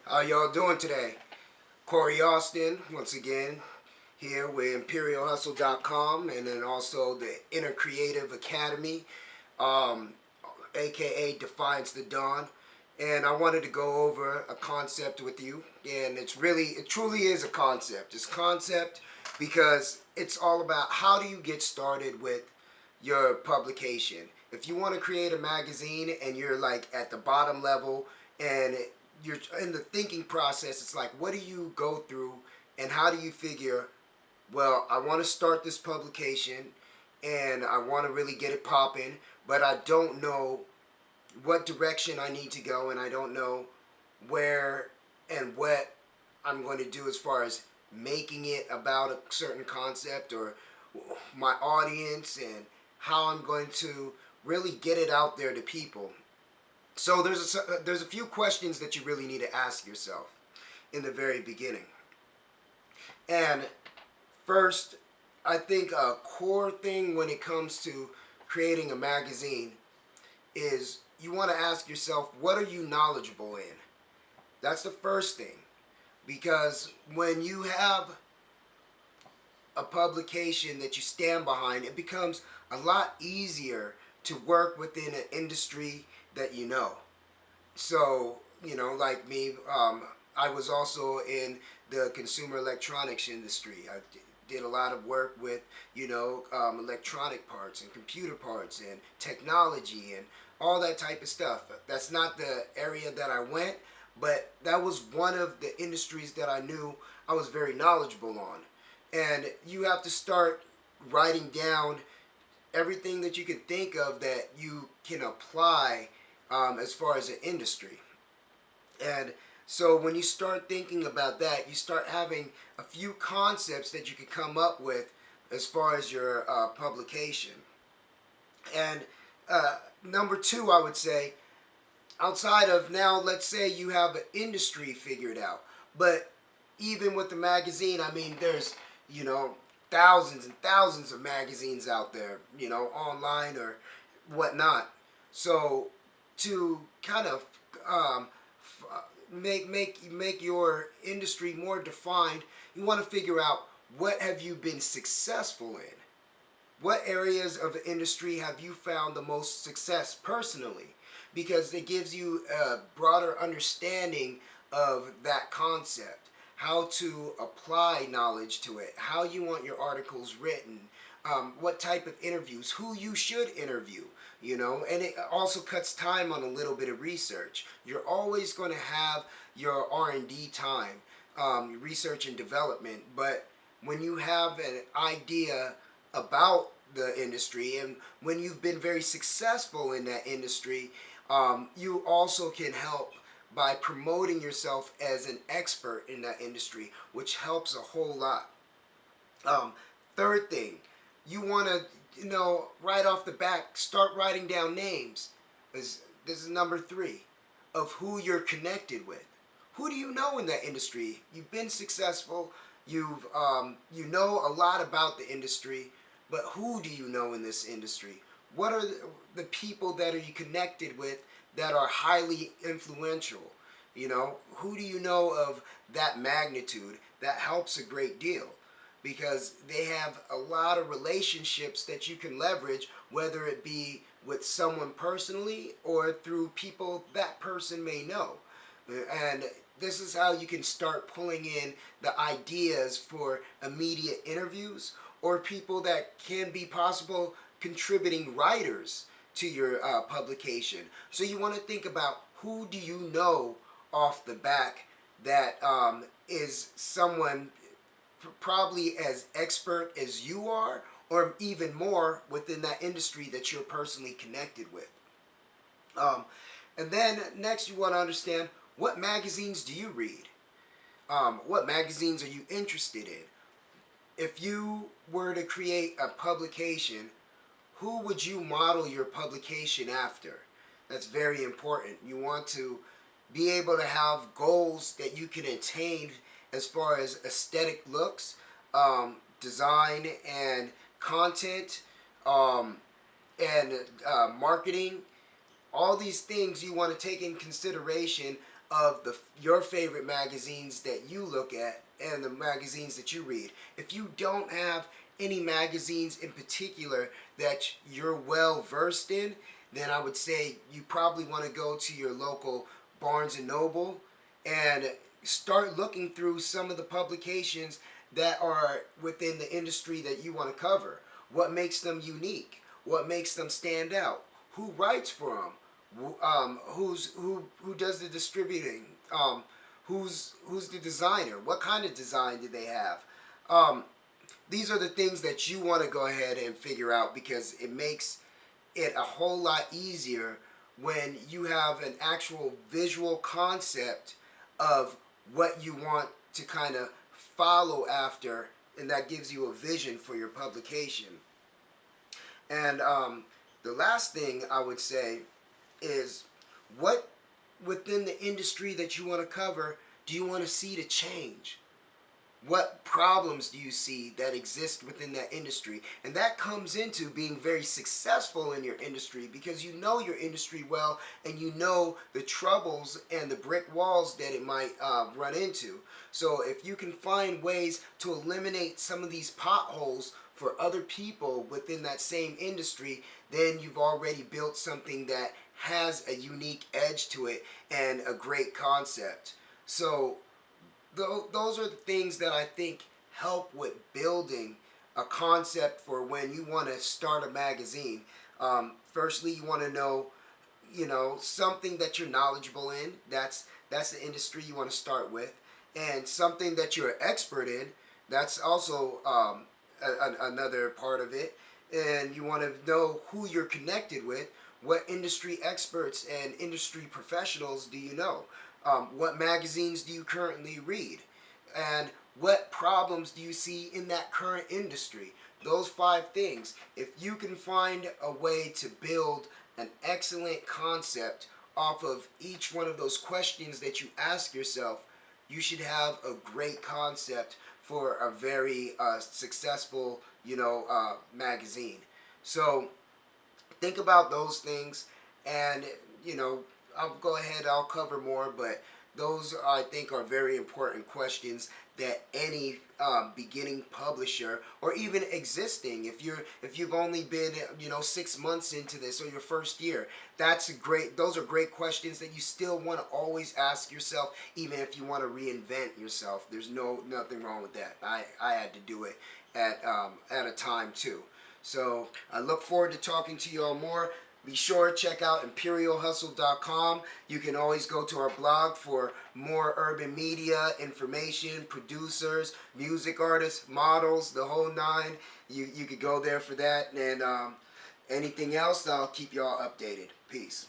How y'all doing today? Corey Austin, once again, here with ImperialHustle.com and then also the Inner Creative Academy, um, aka Defiance the Dawn. And I wanted to go over a concept with you. And it truly is a concept. It's a concept because it's all about how do you get started with your publication. If you want to create a magazine and you're like at the bottom level and you're in the thinking process, it's like, what do you go through and how do you figure, well, I want to start this publication and I want to really get it popping, but I don't know what direction I need to go and I don't know where and what I'm going to do as far as making it about a certain concept or my audience and how I'm going to really get it out there to people. So there's a few questions that you really need to ask yourself in the very beginning. And first, I think a core thing when it comes to creating a magazine is you want to ask yourself, what are you knowledgeable in? That's the first thing. Because when you have a publication that you stand behind, it becomes a lot easier to work within an industry that you know. So, like me, I was also in the consumer electronics industry. I did a lot of work with, electronic parts and computer parts and technology and all that type of stuff. That's not the area that I went, but that was one of the industries that I knew I was very knowledgeable on. And you have to start writing down everything that you can think of that you can apply as far as an industry. And so when you start thinking about that, you start having a few concepts that you can come up with as far as your publication. And number two, I would say, outside of now, let's say you have an industry figured out, but even with the magazine, I mean, there's, you know, thousands and thousands of magazines out there, online or whatnot. So to kind of um, make your industry more defined, you want to figure out what have you been successful in. What areas of the industry have you found the most success personally? Because it gives you a broader understanding of that concept, how to apply knowledge to it, how you want your articles written, what type of interviews, who you should interview, and it also cuts time on a little bit of research. You're always going to have your R&D time, research and development, but when you have an idea about the industry and when you've been very successful in that industry, you also can help by promoting yourself as an expert in that industry, which helps a whole lot. um, Third thing, you want to, right off the back, start writing down names. This is number three, of who you're connected with. Who do you know in that industry? You've been successful. You know a lot about the industry, but who do you know in this industry? What are the people that are you connected with that are highly influential? Who do you know of that magnitude? That helps a great deal because they have a lot of relationships that you can leverage, whether it be with someone personally or through people that person may know. And this is how you can start pulling in the ideas for immediate interviews or people that can be possible contributing writers to your publication. So you want to think about who do you know off the back that is someone probably as expert as you are, or even more within that industry that you're personally connected with. Um, and then next, you want to understand, what magazines do you read? What magazines are you interested in? If you were to create a publication, who would you model your publication after? That's very important. You want to be able to have goals that you can attain as far as aesthetic looks, design, and content, um, and marketing. All these things you want to take in consideration of your favorite magazines that you look at and the magazines that you read. If you don't have any magazines in particular that you're well versed in, then I would say you probably want to go to your local Barnes and Noble and start looking through some of the publications that are within the industry that you want to cover. What makes them unique? What makes them stand out? Who writes for them? Who does the distributing? Who's the designer? What kind of design do they have? Um, these are the things that you want to go ahead and figure out, because it makes it a whole lot easier when you have an actual visual concept of what you want to kind of follow after, and that gives you a vision for your publication. And the last thing I would say is, what within the industry that you want to cover do you want to see to change? What problems do you see that exist within that industry? And that comes into being very successful in your industry, because you know your industry well and you know the troubles and the brick walls that it might run into. So if you can find ways to eliminate some of these potholes for other people within that same industry, then you've already built something that has a unique edge to it and a great concept. So those are the things that I think help with building a concept for when you want to start a magazine. Firstly, you want to know, something that you're knowledgeable in. That's the industry you want to start with, and something that you're an expert in. That's also another part of it. And you want to know who you're connected with. What industry experts and industry professionals do you know? What magazines do you currently read? And what problems do you see in that current industry? Those 5 things. If you can find a way to build an excellent concept off of each one of those questions that you ask yourself, you should have a great concept for a very successful, magazine. So think about those things, and I'll go ahead, I'll cover more, but those I think are very important questions that any beginning publisher, or even existing, if you've only been 6 months into this, or your first year, those are great questions that you still want to always ask yourself, even if you want to reinvent yourself. There's nothing wrong with that. I had to do it at a time too. So I look forward to talking to you all more. Be sure to check out ImperialHustle.com. You can always go to our blog for more urban media information, producers, music artists, models, the whole nine. You could go there for that. And anything else, I'll keep y'all updated. Peace.